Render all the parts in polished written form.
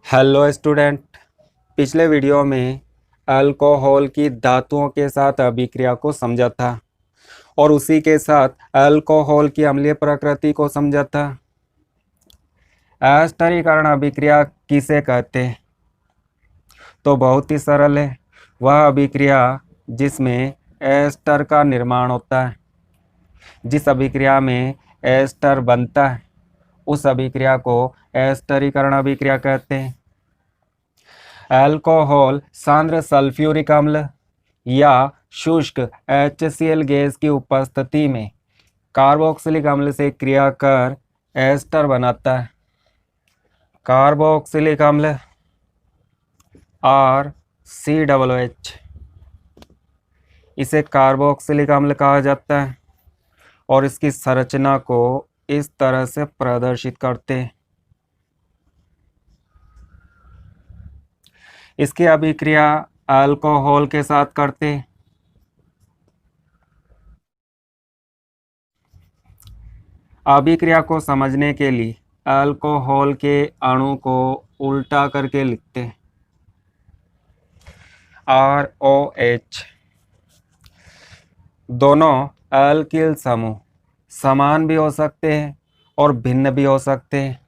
Hello student. पिछले video में alcohol की धातुओं के साथ अभिक्रिया को समझा था और उसी के साथ अल्कोहल की अम्लीय प्रकृति को समझा था। अस्थिरीकरण अभिक्रिया किसे कहते हैं? तो बहुत ही सरल है। वह अभिक्रिया जिसमें एस्टर का निर्माण होता है। जिस अभिक्रिया में एस्टर बनता है उस अभिक्रिया को एस्टरीकरण अभिक्रिया कहते हैं। अल्कोहल सांद्र सल्फ्यूरिक अम्ल या शुष्क HCl गैस की उपस्थिति में कार्बोक्सिलिक अम्ल से क्रिया कर एस्टर बनाता है। कार्बोक्सिलिक अम्ल COOH इसे कार्बोक्सिलिक अम्ल कहा जाता है और इसकी संरचना को इस तरह से प्रदर्शित करते हैं। इसकी अभिक्रिया अल्कोहल के साथ करते हैं। अभिक्रिया को समझने के लिए अल्कोहल के अणु को उल्टा करके लिखते हैं। ROH। दोनों अल्किल समूह समान भी हो सकते हैं और भिन्न भी हो सकते हैं।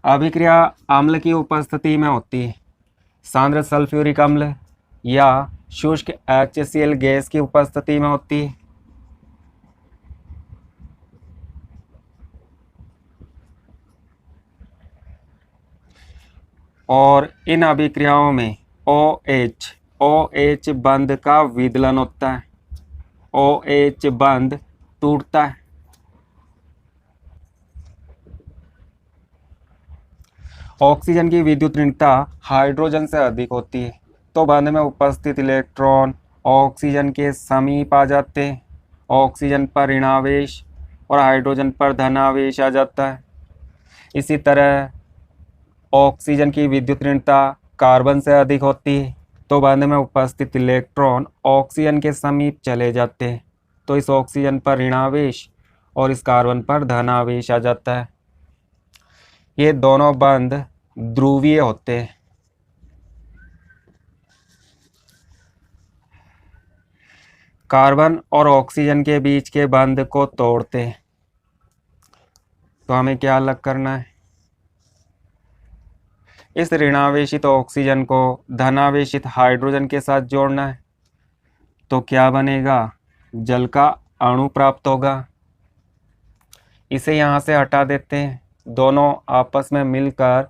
अभिक्रिया अम्ल की उपस्थिति में होती है। सांद्र सल्फ्यूरिक अम्ल या शुष्क HCl गैस की उपस्थिति में होती है। और इन अभिक्रियाओं में OH बंध का विदलन होता है। OH बंध टूटता है। ऑक्सीजन की विद्युत ऋणता हाइड्रोजन से अधिक होती है तो बंध में उपस्थित इलेक्ट्रॉन ऑक्सीजन के समीप आ जाते हैं। ऑक्सीजन पर ऋणावेश और हाइड्रोजन पर धनावेश आ जाता है। इसी तरह ऑक्सीजन की विद्युत ऋणता कार्बन से अधिक होती है तो बंध में उपस्थित इलेक्ट्रॉन ऑक्सीजन के समीप चले जाते हैं तो इस ऑक्सीजन पर ऋणावेश और इस कार्बन पर धनावेश आ जाता है। ये दोनों बंध ध्रुवीय होते हैं। कार्बन और ऑक्सीजन के बीच के बंध को तोड़ते हैं तो हमें क्या अलग करना है? इस ऋणावेशित ऑक्सीजन को धनावेशित हाइड्रोजन के साथ जोड़ना है तो क्या बनेगा? जल का अणु प्राप्त होगा। इसे यहाँ से हटा देते हैं। दोनों आपस में मिलकर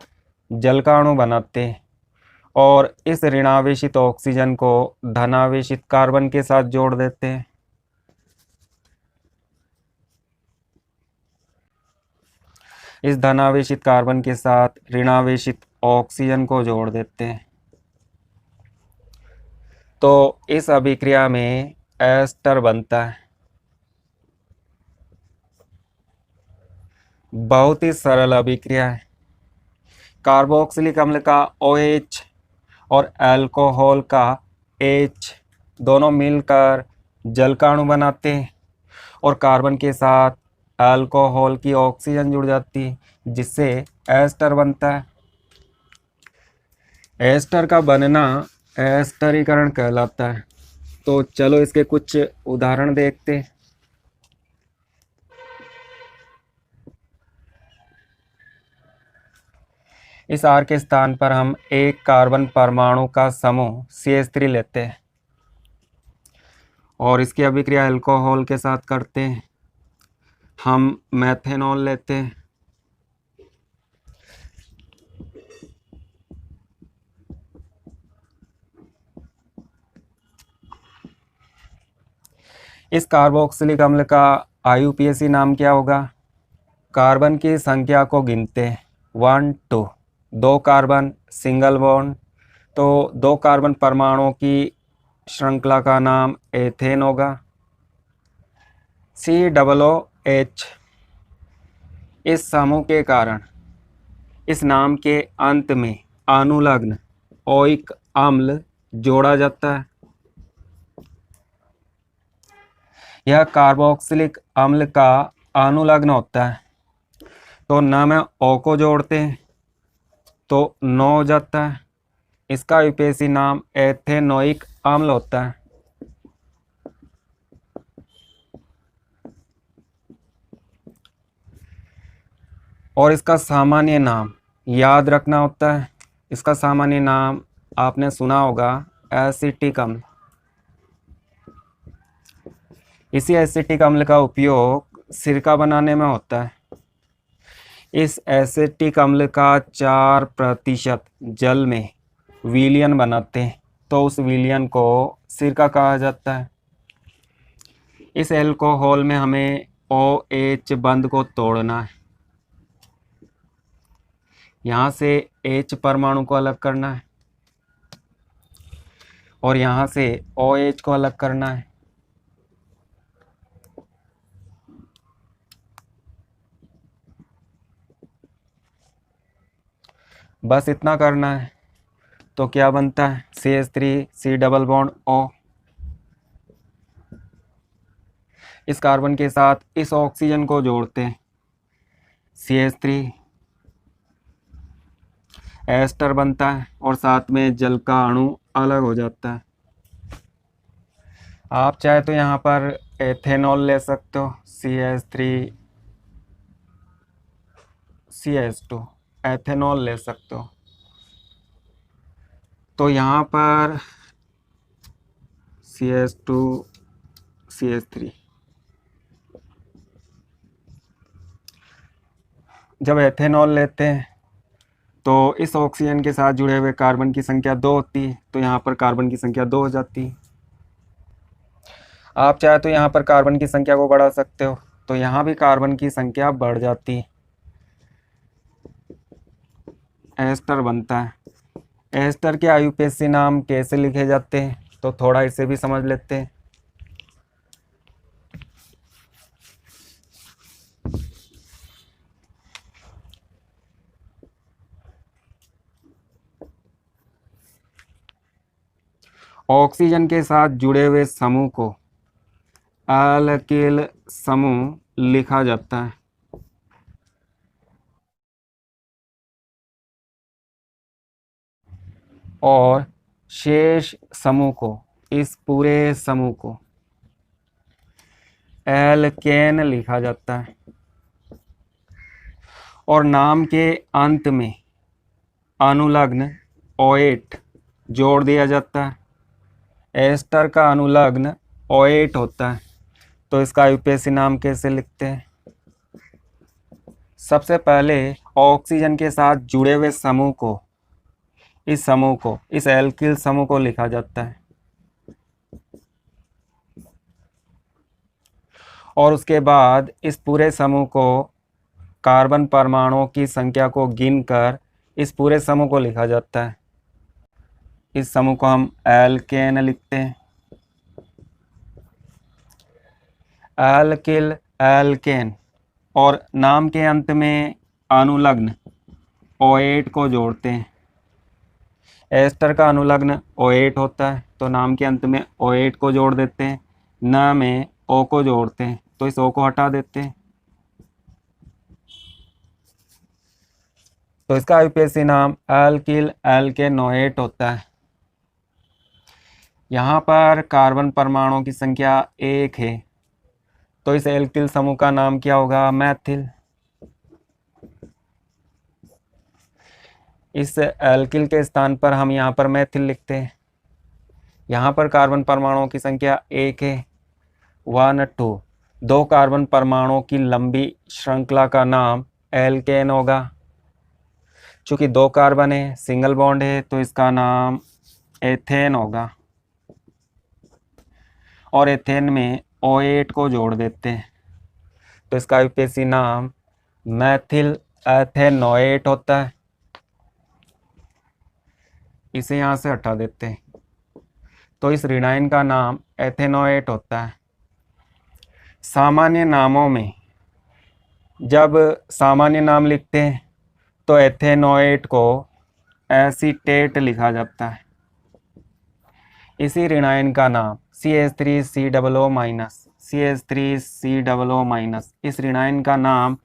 जल का अणु बनाते हैं और इस ऋणावेशित ऑक्सीजन को धनावेशित कार्बन के साथ जोड़ देते हैं। इस धनावेशित कार्बन के साथ ऋणावेशित ऑक्सीजन को जोड़ देते हैं तो इस अभिक्रिया में एस्टर बनता है। बहुत ही सरल अभिक्रिया है। कार्बोक्सिलिक अम्ल का OH और अल्कोहल का H दोनों मिलकर जल का अणु बनाते हैं और कार्बन के साथ अल्कोहल की ऑक्सीजन जुड़ जाती है जिससे एस्टर बनता है। एस्टर का बनना एस्टरीकरण कहलाता है। तो चलो इसके कुछ उदाहरण देखते हैं। इस R के स्थान पर हम एक कार्बन परमाणु का समूह CH3 लेते हैं और इसकी अभिक्रिया अल्कोहल के साथ करते हैं। हम मेथेनॉल लेते हैं। इस कार्बोक्सिलिक अम्ल का IUPAC नाम क्या होगा? कार्बन की संख्या को गिनते हैं 1 2। 2 कार्बन सिंगल बॉन्ड तो 2 कार्बन परमाणुओं की श्रृंखला का नाम एथेन होगा। COOH इस समूह के कारण इस नाम के अंत में अनुलग्न ओइक अम्ल जोड़ा जाता है। यह कार्बोक्सिलिक अम्ल का अनुलग्न होता है तो न में O को जोड़ते हैं तो 9 हो जाता है। इसका यूपीएससी नाम एथेनोइक अम्ल होता है। और इसका सामान्य नाम याद रखना होता है। इसका सामान्य नाम आपने सुना होगा एसिटिक अम्ल। इसी एसिटिक अम्ल का उपयोग सिरका बनाने में होता है। इस एसिटिक अम्ल का 4% जल में विलयन बनाते हैं, तो उस विलयन को सिरका कहा जाता है। इस एल्कोहल में हमें OH बंध को तोड़ना है। यहाँ से H परमाणु को अलग करना है और यहाँ से OH को अलग करना है। बस इतना करना है तो क्या बनता है, CH3 डबल बॉन्ड O। इस कार्बन के साथ इस ऑक्सीजन को जोड़ते हैं, CH3 एस्टर बनता है और साथ में जल का अणु अलग हो जाता है। आप चाहे तो यहाँ पर एथेनॉल ले सकते हो, CH3CH2 एथेनॉल ले सकते हो। तो यहाँ पर CH2CH3 जब एथेनॉल लेते हैं तो इस ऑक्सीजन के साथ जुड़े हुए कार्बन की संख्या 2 होती है, तो यहाँ पर कार्बन की संख्या 2 हो जाती है। आप चाहे तो यहाँ पर कार्बन की संख्या को बढ़ा सकते हो, तो यहाँ भी कार्बन की संख्या बढ़ जाती है, एस्टर बनता है। एस्टर के आईयूपीएसी नाम कैसे लिखे जाते हैं, तो थोड़ा इसे भी समझ लेते हैं। ऑक्सीजन के साथ जुड़े हुए समूह को अल्किल समूह लिखा जाता है। और शेष समूह को, इस पूरे समूह को एल्केन लिखा जाता है। और नाम के अंत में अनुलग्न OH जोड़ दिया जाता है। एस्टर का अनुलग्न OH होता है, तो इसका यूपीएससी नाम कैसे लिखते हैं। सबसे पहले ऑक्सीजन के साथ जुड़े हुए समूह को, इस एल्किल समूह को लिखा जाता है। और उसके बाद इस पूरे समूह को, कार्बन परमाणुओं की संख्या को गिनकर इस पूरे समूह को लिखा जाता है। इस समूह को हम एल्केन लिखते हैं। Alkyl alkane. और नाम के अंत में अनुलग्न OH को जोड़ते हैं। एस्टर का अनुलग्न OH होता है, तो नाम के अंत में OH को जोड़ देते हैं। न में O को जोड़ते हैं, तो इस O को हटा देते हैं। तो इसका यूपीएससी नाम एल्किल एल्केनोएट होता है। यहाँ पर कार्बन परमाणुओं की संख्या 1 है, तो इस एल्किल समूह का नाम क्या होगा, मैथिल। इस एल्किल के स्थान पर हम यहाँ पर मैथिल लिखते हैं। यहाँ पर कार्बन परमाणुओं की संख्या 1 है, 1 2। 2 कार्बन परमाणुओं की लंबी श्रृंखला का नाम एल्केन होगा। चूंकि 2 कार्बन है, सिंगल बॉन्ड है, तो इसका नाम एथेन होगा। और एथेन में OH को जोड़ देते हैं, तो इसका यूपीएससी नाम मैथिल एथेनोएट होता है। इसे यहाँ से हटा देते हैं, तो इस ऋणायन का नाम एथेनोएट होता है। सामान्य नामों में जब सामान्य नाम लिखते हैं तो एथेनोएट को एसीटेट लिखा जाता है। इसी ऋणायन का नाम CH3COO-, इस ऋणायन का नाम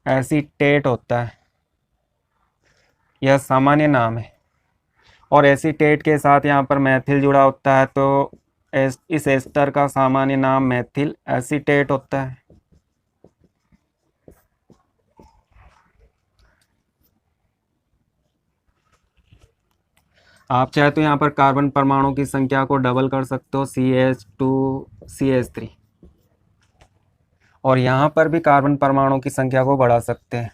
एसीटेट होता है। यह सामान्य नाम है और एसीटेट के साथ यहाँ पर मैथिल जुड़ा होता है, तो इस एस्टर का सामान्य नाम मैथिल एसीटेट होता है। आप चाहे तो यहाँ पर कार्बन परमाणु की संख्या को डबल कर सकते हो, CH2CH3, और यहाँ पर भी कार्बन परमाणु की संख्या को बढ़ा सकते हैं।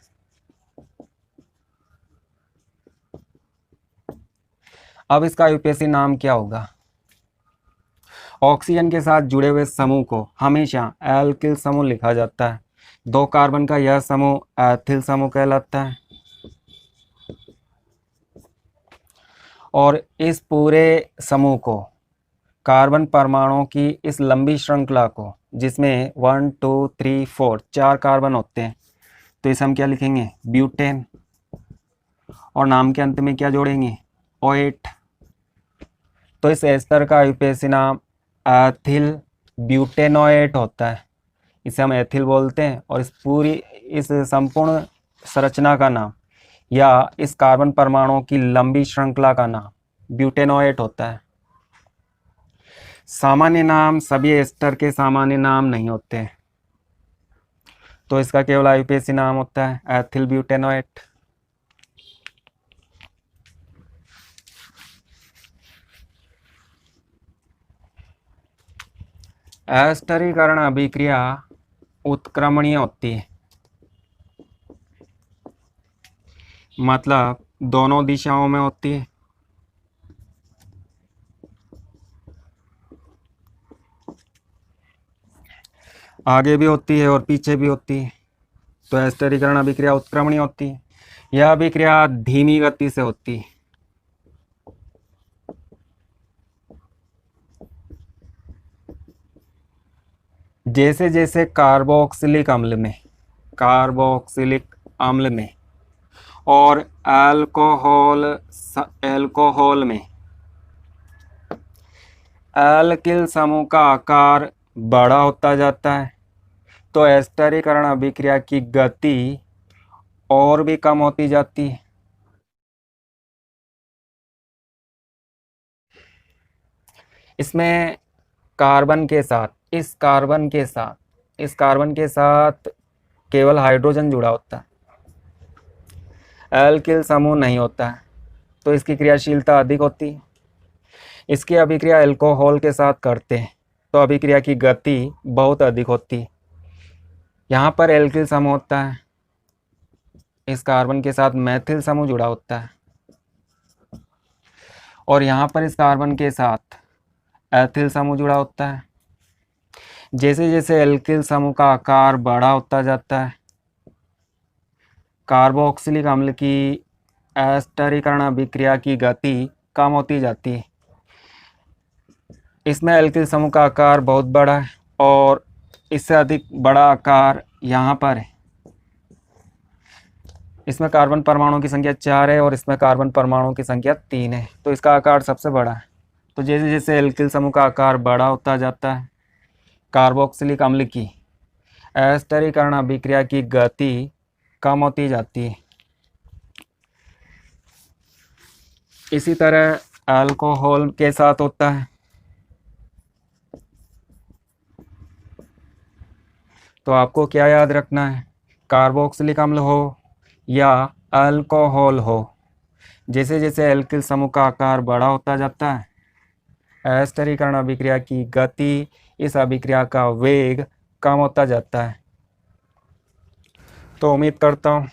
अब इसका यूपीएससी नाम क्या होगा? ऑक्सीजन के साथ जुड़े हुए समूह को हमेशा एल्किल समूह लिखा जाता है। 2 कार्बन का यह समूह एथिल समूह कहलाता है। और इस पूरे समूह को, कार्बन परमाणुओं की इस लंबी श्रृंखला को, जिसमें 1 2 3 4 4 कार्बन होते हैं, तो इसे हम क्या लिखेंगे? ब्यूटेन। और नाम के अंत में क्या जोड़ेंगे? OH। तो इस एस्टर का यूपीएससी नाम एथिल ब्यूटेनोएट होता है। इसे हम एथिल बोलते हैं। और इस संपूर्ण संरचना का नाम या इस कार्बन परमाणुओं की लंबी श्रृंखला का नाम ब्यूटेनोएट होता है। सामान्य नाम सभी एस्टर के सामान्य नाम नहीं होते हैं, तो इसका केवल आईयूपीएसी नाम होता है एथिल ब्यूटेनोएट। एस्टरीकरण अभिक्रिया उत्क्रमणीय होती है, मतलब दोनों दिशाओं में होती है। आगे भी होती है और पीछे भी होती है। तो एस्टरीकरण अभिक्रिया उत्क्रमणीय होती है। यह अभिक्रिया धीमी गति से होती है। जैसे जैसे कार्बोक्सिलिक अम्ल में और एल्कोहल में एल्किल समूह का आकार बड़ा होता जाता है, तो एस्टरीकरण अभिक्रिया की गति और भी कम होती जाती है। इसमें इस कार्बन के साथ केवल हाइड्रोजन जुड़ा होता है, एल्किल समूह नहीं होता है, तो इसकी क्रियाशीलता अधिक होती है। इसकी अभिक्रिया एल्कोहल के साथ करते हैं तो अभिक्रिया की गति बहुत अधिक होती है। यहाँ पर एल्किल समूह होता है, इस कार्बन के साथ मैथिल समूह जुड़ा होता है, और यहाँ पर इस कार्बन के साथ एथिल समूह जुड़ा होता है। जैसे जैसे एल्किल समूह का आकार बड़ा होता जाता है, कार्बोक्सिलिक अम्ल की एस्टरीकरण अभिक्रिया की गति कम होती जाती है। इसमें एल्किल समूह का आकार बहुत बड़ा है और इससे अधिक बड़ा आकार यहाँ पर है। इसमें कार्बन परमाणुओं की संख्या 4 है और इसमें कार्बन परमाणुओं की संख्या 3 है, तो इसका आकार सबसे बड़ा है। तो जैसे जैसे एल्किल समूह का आकार बड़ा होता जाता है, कार्बोक्सिलिक अम्ल की एस्टरीकरण अभिक्रिया की गति कम होती जाती है। इसी तरह अल्कोहल के साथ होता है। तो आपको क्या याद रखना है? कार्बोक्सिलिक अम्ल हो या अल्कोहल हो, जैसे जैसे एल्किल समूह का आकार बड़ा होता जाता है, एस्टरीकरण अभिक्रिया की गति, इस अभिक्रिया का वेग कम होता जाता है। तो उम्मीद करता हूँ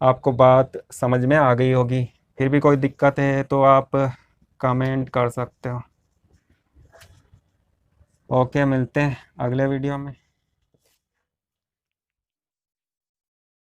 आपको बात समझ में आ गई होगी। फिर भी कोई दिक्कत है तो आप कमेंट कर सकते हो। ओके, मिलते हैं अगले वीडियो में।